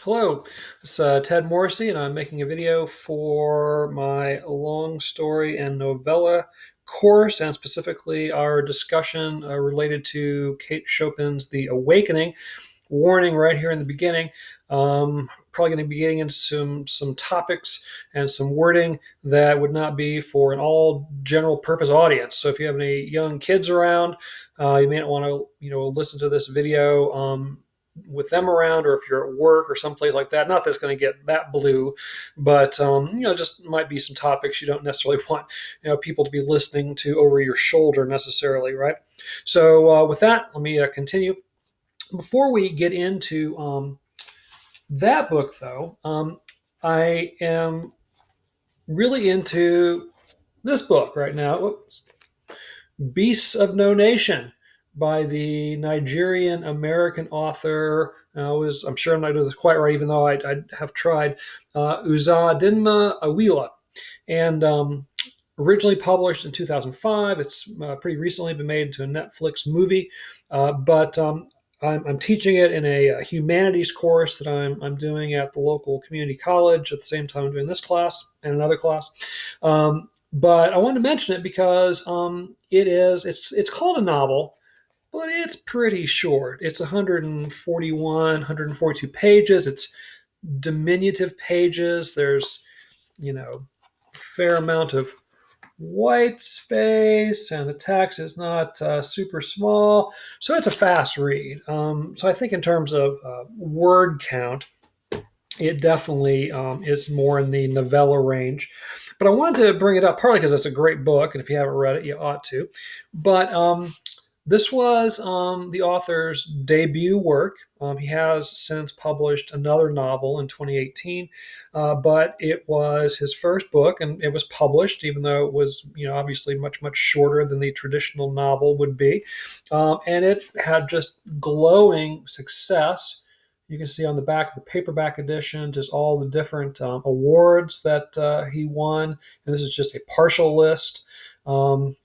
Hello, it's Ted Morrissey, and I'm making a video for my long story and novella course, and specifically our discussion related to Kate Chopin's The Awakening. Warning right here in the beginning. Probably going to be getting into some topics and some wording that would not be for an all general purpose audience. So if you have any young kids around, you may not want to listen to this video with them around, or if you're at work or someplace like that. Not that it's going to get that blue, but just might be some topics you don't necessarily want people to be listening to over your shoulder necessarily, right? So with that, let me continue. Before we get into that book, though, I am really into this book right now. Whoops. Beasts of No Nation by the Nigerian American author. I'm sure I'm not doing this quite right, even though I have tried. Uzodinma Awila. And originally published in 2005. It's pretty recently been made into a Netflix movie. But I'm teaching it in a humanities course that I'm doing at the local community college at the same time I'm doing this class and another class. But I wanted to mention it because it's called a novel, but it's pretty short. It's 141, 142 pages. It's diminutive pages. There's a fair amount of white space, and the text is not super small, so it's a fast read. So I think in terms of word count, it definitely is more in the novella range. But I wanted to bring it up partly because it's a great book, and if you haven't read it, you ought to. But this was the author's debut work. He has since published another novel in 2018, but it was his first book, and it was published, even though it was, obviously much, much shorter than the traditional novel would be. And it had just glowing success. You can see on the back of the paperback edition just all the different awards that he won. And this is just a partial list.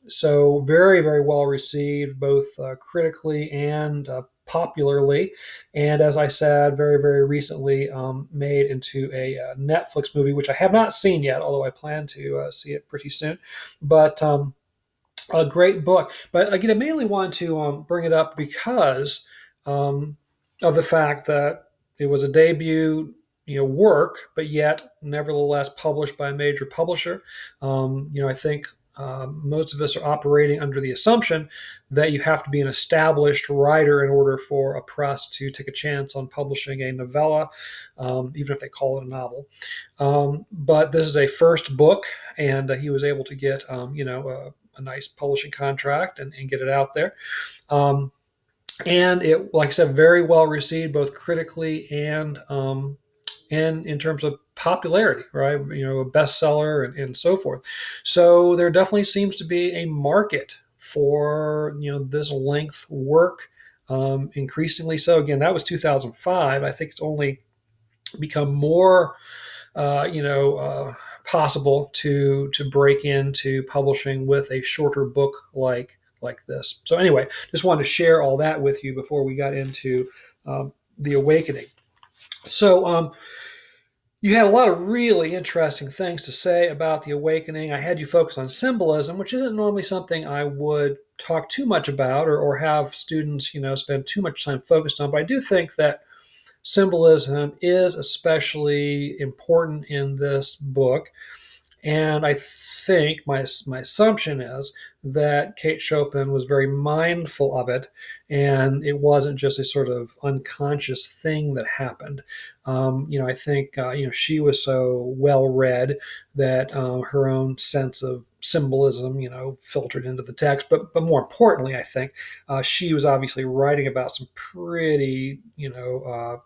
So very, very well received, both critically and popularly. And as I said, very, very recently made into a Netflix movie, which I have not seen yet, although I plan to see it pretty soon. But a great book. But again, I mainly wanted to bring it up because of the fact that it was a debut work, but yet nevertheless published by a major publisher. I think most of us are operating under the assumption that you have to be an established writer in order for a press to take a chance on publishing a novella, even if they call it a novel. But this is a first book, and he was able to get, a nice publishing contract and get it out there. And it, like I said, very well received both critically and in terms of popularity, right? A bestseller and so forth. So there definitely seems to be a market for this length work, increasingly so. Again, that was 2005. I think it's only become more, possible to break into publishing with a shorter book like this. So anyway, just wanted to share all that with you before we got into The Awakening. So you had a lot of really interesting things to say about The Awakening. I had you focus on symbolism, which isn't normally something I would talk too much about or have students, spend too much time focused on. But I do think that symbolism is especially important in this book. And I think my assumption is that Kate Chopin was very mindful of it, and it wasn't just a sort of unconscious thing that happened. I think she was so well read that her own sense of symbolism, filtered into the text. But more importantly, I think she was obviously writing about some pretty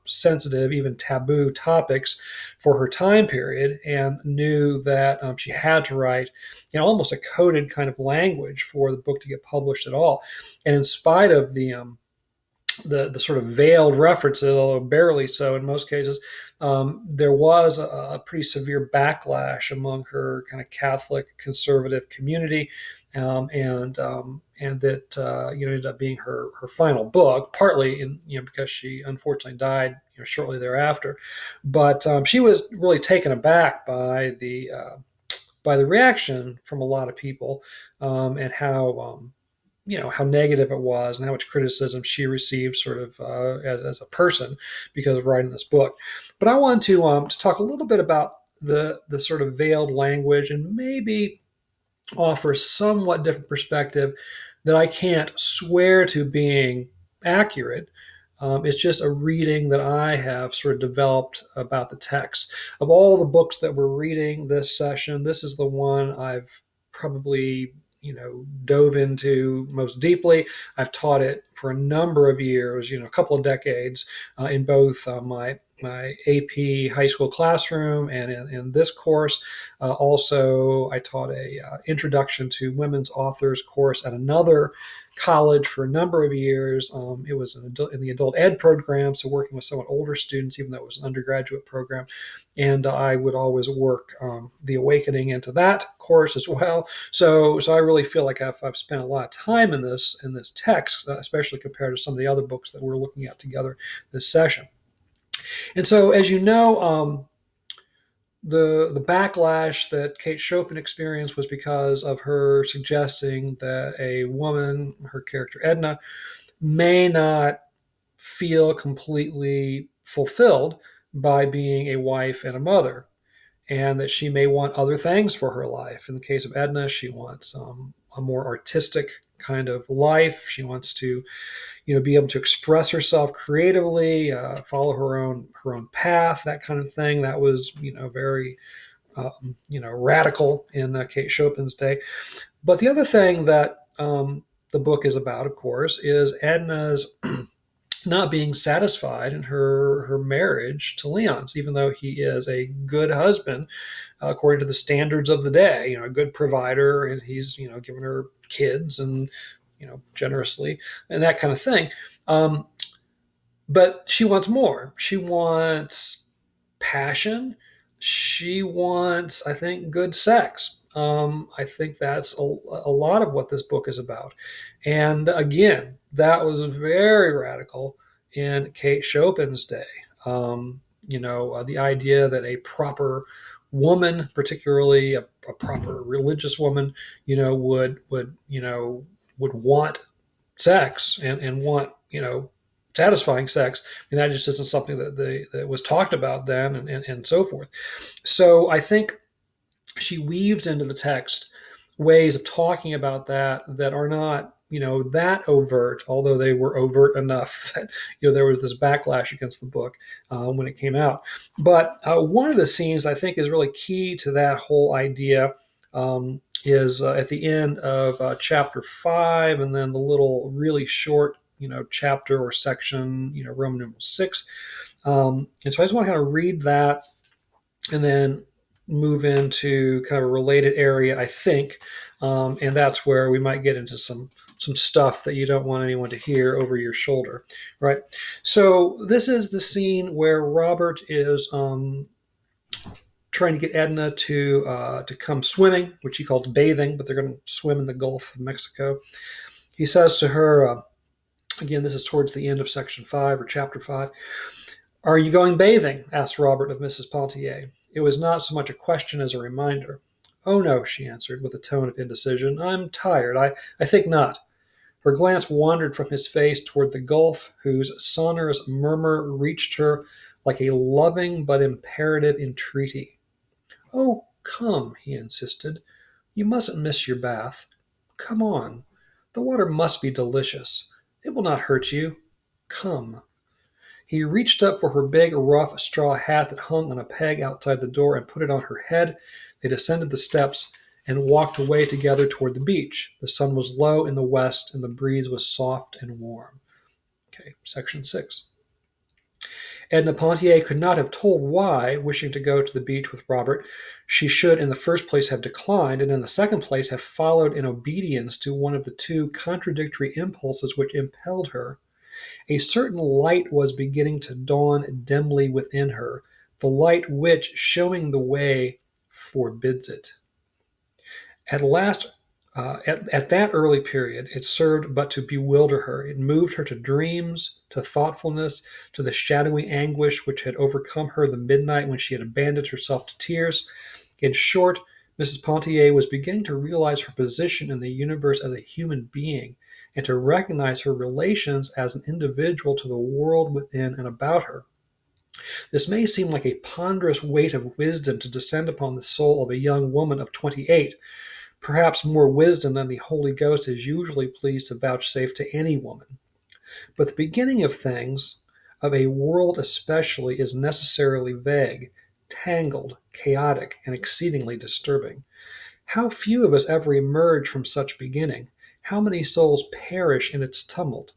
sensitive, even taboo topics for her time period, and knew that she had to write almost a coded kind of language for the book to get published at all. And in spite of the sort of veiled references, although barely so in most cases, there was a pretty severe backlash among her kind of Catholic conservative community, and that ended up being her final book, partly because she unfortunately died shortly thereafter. But she was really taken aback by the reaction from a lot of people, and how negative it was and how much criticism she received sort of as a person because of writing this book. But I want to talk a little bit about the sort of veiled language and maybe offer a somewhat different perspective that I can't swear to being accurate. It's just a reading that I have sort of developed about the text. Of all the books that we're reading this session, this is the one I've probably dove into most deeply. I've taught it for a number of years, a couple of decades, in both my AP high school classroom and in this course. Also, I taught a introduction to women's authors course at another college for a number of years. It was in the adult ed program, so working with somewhat older students, even though it was an undergraduate program. And I would always work the awakening into that course as well. So I really feel like I've spent a lot of time in this text, especially compared to some of the other books that we're looking at together this session. And so, as you know, the backlash that Kate Chopin experienced was because of her suggesting that a woman, her character Edna, may not feel completely fulfilled by being a wife and a mother, and that she may want other things for her life. In the case of Edna, she wants a more artistic kind of life. She wants to be able to express herself creatively, follow her own path, that kind of thing. That was very radical in Kate Chopin's day. But the other thing that the book is about, of course, is Edna's not being satisfied in her marriage to Leon's, even though he is a good husband according to the standards of the day, a good provider, and he's giving her kids and generously and that kind of thing. But she wants more. She wants passion. She wants, I think, good sex. I think that's a lot of what this book is about. And again, that was very radical in Kate Chopin's day. The idea that a proper woman, particularly a proper religious woman, would want sex and want satisfying sex, and that just isn't something that was talked about then, and so forth. So I think she weaves into the text ways of talking about that are not that overt, although they were overt enough that there was this backlash against the book when it came out. But one of the scenes I think is really key to that whole idea is at the end of chapter 5, and then the little really short chapter or section, Roman numeral 6. And so I just want to kind of read that and then move into kind of a related area, I think. And that's where we might get into some stuff that you don't want anyone to hear over your shoulder, right? So this is the scene where Robert is trying to get Edna to come swimming, which he calls bathing, but they're going to swim in the Gulf of Mexico. He says to her, again, this is towards the end of section 5 or chapter 5. "Are you going bathing?" asked Robert of Mrs. Pontier. It was not so much a question as a reminder. "Oh, no," she answered, with a tone of indecision. "I'm tired. I think not." Her glance wandered from his face toward the Gulf, whose sonorous murmur reached her like a loving but imperative entreaty. "Oh, come," he insisted. "You mustn't miss your bath. Come on. The water must be delicious. It will not hurt you. Come." He reached up for her big, rough straw hat that hung on a peg outside the door and put it on her head. They descended the steps and walked away together toward the beach. The sun was low in the west, and the breeze was soft and warm. Okay, section 6. Edna Pontier could not have told why, wishing to go to the beach with Robert, she should in the first place have declined, and in the second place have followed in obedience to one of the two contradictory impulses which impelled her. A certain light was beginning to dawn dimly within her, the light which, showing the way, forbids it. At last At that early period, it served but to bewilder her. It moved her to dreams, to thoughtfulness, to the shadowy anguish which had overcome her the midnight when she had abandoned herself to tears. In short, Mrs. Pontier was beginning to realize her position in the universe as a human being and to recognize her relations as an individual to the world within and about her. This may seem like a ponderous weight of wisdom to descend upon the soul of a young woman of 28, perhaps more wisdom than the Holy Ghost is usually pleased to vouchsafe to any woman. But the beginning of things, of a world especially, is necessarily vague, tangled, chaotic, and exceedingly disturbing. How few of us ever emerge from such beginning! How many souls perish in its tumult!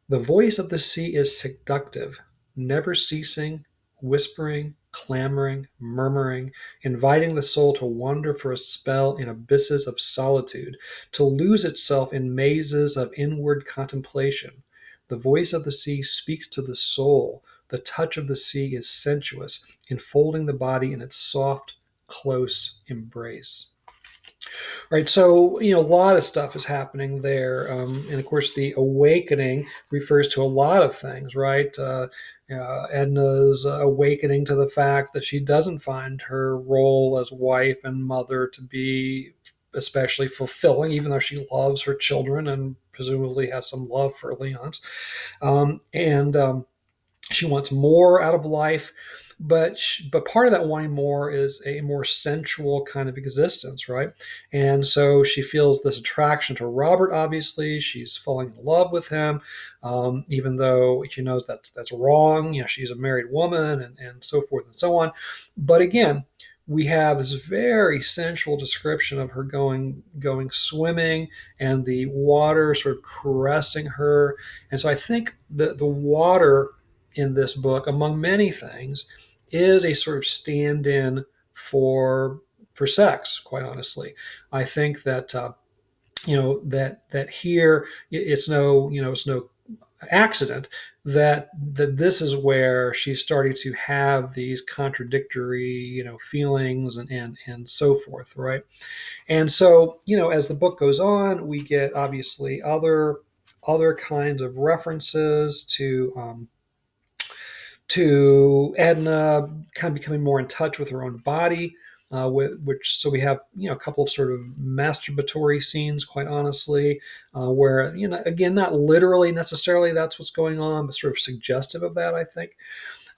The voice of the sea is seductive, never ceasing, whispering, clamoring, murmuring, inviting the soul to wander for a spell in abysses of solitude, to lose itself in mazes of inward contemplation. The voice of the sea speaks to the soul. The touch of the sea is sensuous, enfolding the body in its soft, close embrace. Right. So, a lot of stuff is happening there. And of course, the awakening refers to a lot of things, right? Edna's awakening to the fact that she doesn't find her role as wife and mother to be especially fulfilling, even though she loves her children and presumably has some love for Leon's. And She wants more out of life, but part of that wanting more is a more sensual kind of existence, right? And so she feels this attraction to Robert. Obviously, she's falling in love with him, even though she knows that that's wrong. She's a married woman, and so forth and so on. But again, we have this very sensual description of her going swimming and the water sort of caressing her. And so I think the water in this book, among many things, is a sort of stand-in for sex. Quite honestly, I think that that here it's no accident that this is where she's starting to have these contradictory feelings and so forth, right? And so as the book goes on, we get obviously other kinds of references to Edna kind of becoming more in touch with her own body, which so we have a couple of sort of masturbatory scenes, quite honestly, where again not literally necessarily that's what's going on, but sort of suggestive of that, I think.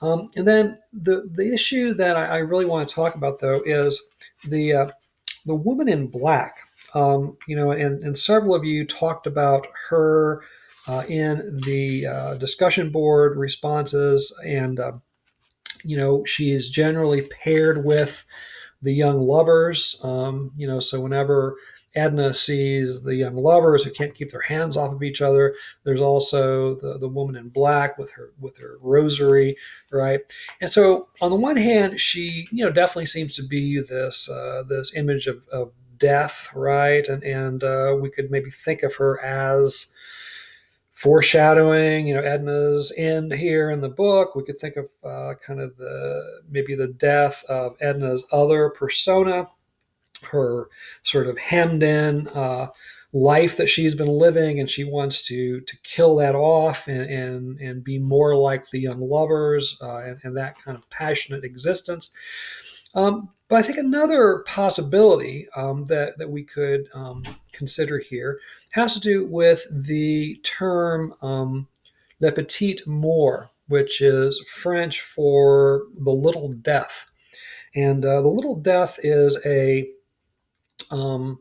And then the issue that I really want to talk about though is the woman in black. And several of you talked about her in the discussion board responses, and she's generally paired with the young lovers. So whenever Edna sees the young lovers who can't keep their hands off of each other, there's also the woman in black with her rosary, right? And so on the one hand, she definitely seems to be this image of death, right? And we could maybe think of her as foreshadowing, Edna's end here in the book. We could think of kind of maybe the death of Edna's other persona, her sort of hemmed in life that she's been living, and she wants to kill that off and be more like the young lovers and that kind of passionate existence. But I think another possibility that we could consider here has to do with the term le petit mort, which is French for the little death. And the little death is um,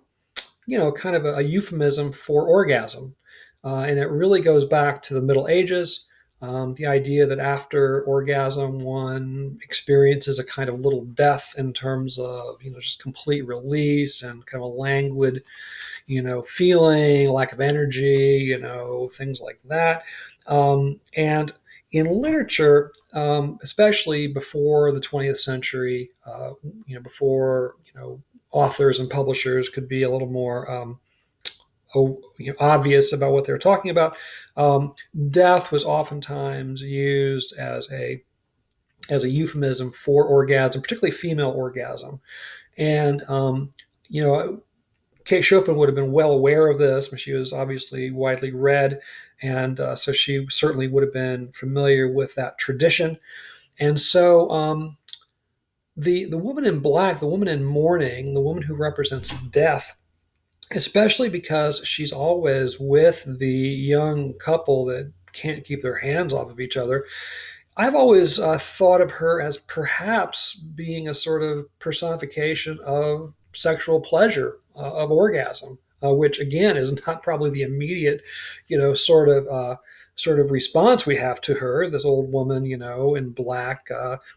kind of a euphemism for orgasm. And it really goes back to the Middle Ages. The idea that after orgasm, one experiences a kind of little death in terms of, just complete release and kind of a languid, feeling, lack of energy, things like that. And in literature, especially before the 20th century, before, authors and publishers could be a little more obvious about what they're talking about. Death was oftentimes used as a euphemism for orgasm, particularly female orgasm, and Kate Chopin would have been well aware of this, but she was obviously widely read, and so she certainly would have been familiar with that tradition. And so the woman in black, the woman in mourning, the woman who represents death, especially because she's always with the young couple that can't keep their hands off of each other. I've always thought of her as perhaps being a sort of personification of sexual pleasure, of orgasm, which again is not probably the immediate, sort of response we have to her. This old woman, in black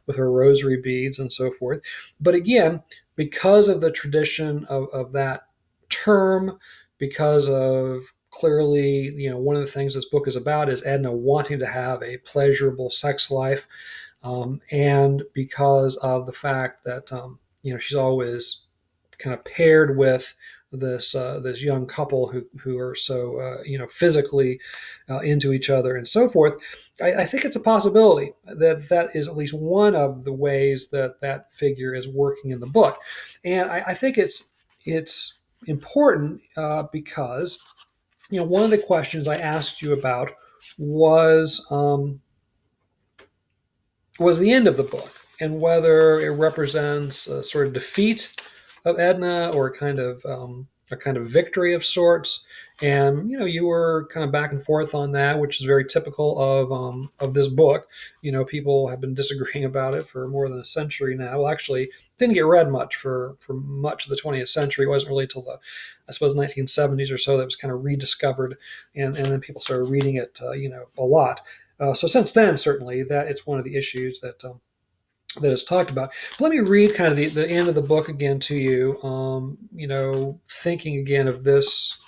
with her rosary beads and so forth. But again, because of the tradition of that term, because of clearly, one of the things this book is about is Edna wanting to have a pleasurable sex life, and because of the fact that she's always kind of paired with this young couple who are so physically into each other and so forth. I think it's a possibility that that is at least one of the ways that that figure is working in the book, and I think it's important because one of the questions I asked you about was was the end of the book and whether it represents a sort of defeat of Edna or a kind of victory of sorts. And you were kind of back and forth on that, which is very typical of this book. People have been disagreeing about it for more than a century now. Well, actually, didn't get read much for much of the 20th century. It wasn't really until the, I suppose, 1970s or so that it was kind of rediscovered, and then people started reading it, a lot. So since then, certainly that it's one of the issues that is talked about. But let me read kind of the end of the book again to you. Thinking again of this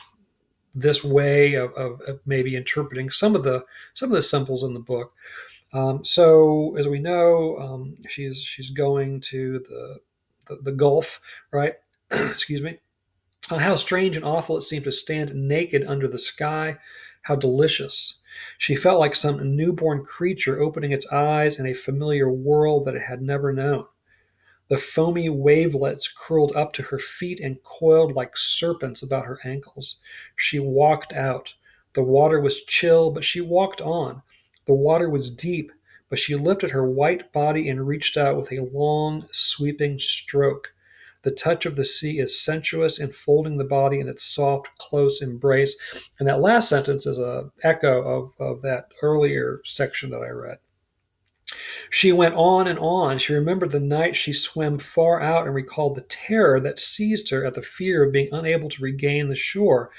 way of maybe interpreting some of the symbols in the book. So as we know, she's going to the Gulf, right? Excuse me. How strange and awful it seemed to stand naked under the sky. How delicious. She felt like some newborn creature opening its eyes in a familiar world that it had never known. The foamy wavelets curled up to her feet and coiled like serpents about her ankles. She walked out. The water was chill, but she walked on. The water was deep, but she lifted her white body and reached out with a long, sweeping stroke. The touch of the sea is sensuous, enfolding the body in its soft, close embrace. And that last sentence is an echo of that earlier section that I read. She went on and on. She remembered the night she swam far out and recalled the terror that seized her at the fear of being unable to regain the shore.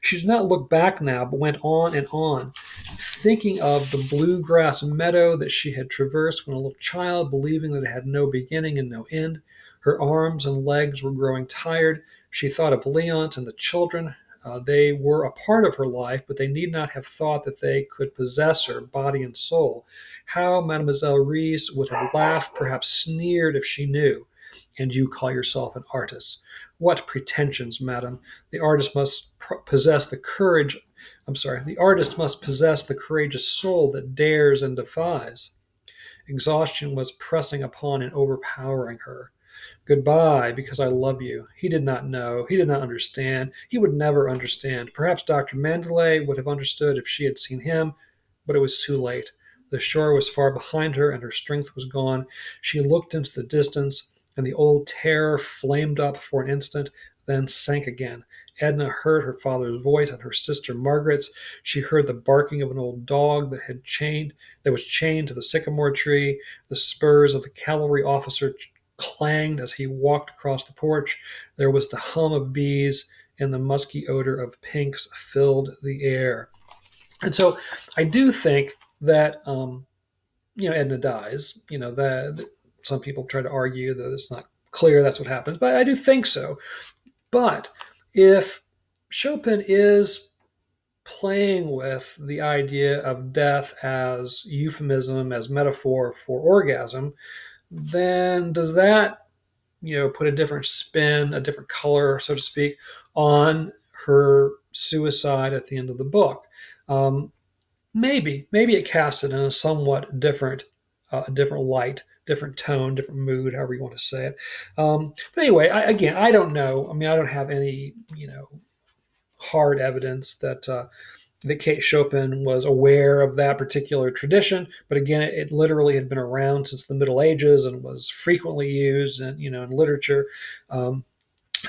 She did not look back now, but went on, thinking of the bluegrass meadow that she had traversed when a little child, believing that it had no beginning and no end. Her arms and legs were growing tired. She thought of Leonce and the children. They were a part of her life, but they need not have thought that they could possess her, body and soul. How Mademoiselle Reisz would have laughed, perhaps sneered, if she knew. And you call yourself an artist. What pretensions, madam! The artist must possess the courage. The artist must possess the courageous soul that dares and defies. Exhaustion was pressing upon and overpowering her. Goodbye, because I love you. He did not know. He did not understand. He would never understand. Perhaps Dr. Mandelet would have understood if she had seen him, but it was too late. The shore was far behind her, and her strength was gone. She looked into the distance, and the old terror flamed up for an instant, then sank again. Edna heard her father's voice and her sister Margaret's. She heard the barking of an old dog that was chained to the sycamore tree. The spurs of the cavalry officer clanged as he walked across the porch. There was the hum of bees, and the musky odor of pinks filled the air. And so I do think that Edna dies. That some people try to argue that it's not clear that's what happens, but I do think so. But if Chopin is playing with the idea of death as euphemism, as metaphor for orgasm, then does that put a different spin, a different color, so to speak, on her suicide at the end of the book? Maybe it casts it in a somewhat different light different tone, different mood, however you want to say it. But anyway, again, I don't know. I mean, I don't have any, hard evidence that Kate Chopin was aware of that particular tradition. But again, it literally had been around since the Middle Ages and was frequently used in literature.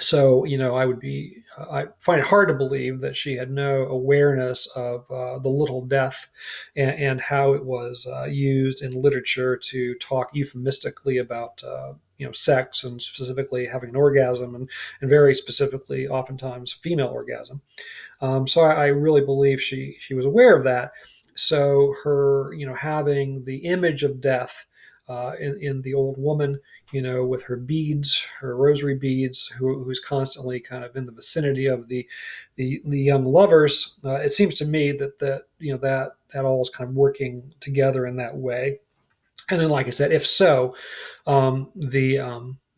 So, I find it hard to believe that she had no awareness of the little death and how it was used in literature to talk euphemistically about, sex and specifically having an orgasm and very specifically, oftentimes, female orgasm. So I really believe she was aware of that. So her, having the image of death in the old woman, with her beads, her rosary beads, who's constantly kind of in the vicinity of the young lovers. It seems to me that all is kind of working together in that way. And then, like I said, if so, the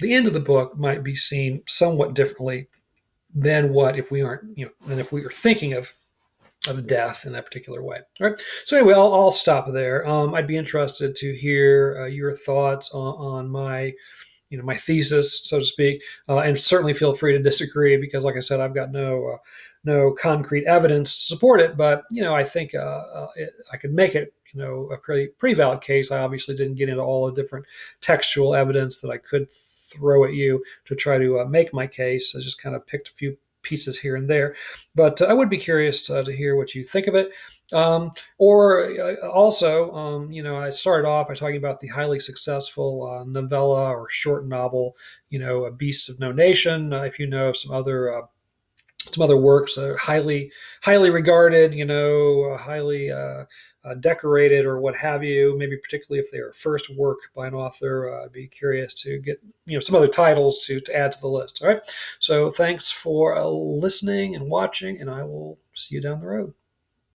end of the book might be seen somewhat differently than what if we aren't, than if we are thinking of death in that particular way. All right. So anyway, I'll stop there. I'd be interested to hear your thoughts on my, my thesis, so to speak, and certainly feel free to disagree because, like I said, I've got no concrete evidence to support it. But I think I could make it. A pretty valid case. I obviously didn't get into all the different textual evidence that I could throw at you to try to make my case. I just kind of picked a few pieces here and there, but I would be curious to hear what you think of it. I started off by talking about the highly successful novella or short novel, Beasts of No Nation. If you know some other works, highly regarded, highly decorated or what have you. Maybe particularly if they are first work by an author, I'd be curious to get some other titles to add to the list. All right. So thanks for listening and watching, and I will see you down the road.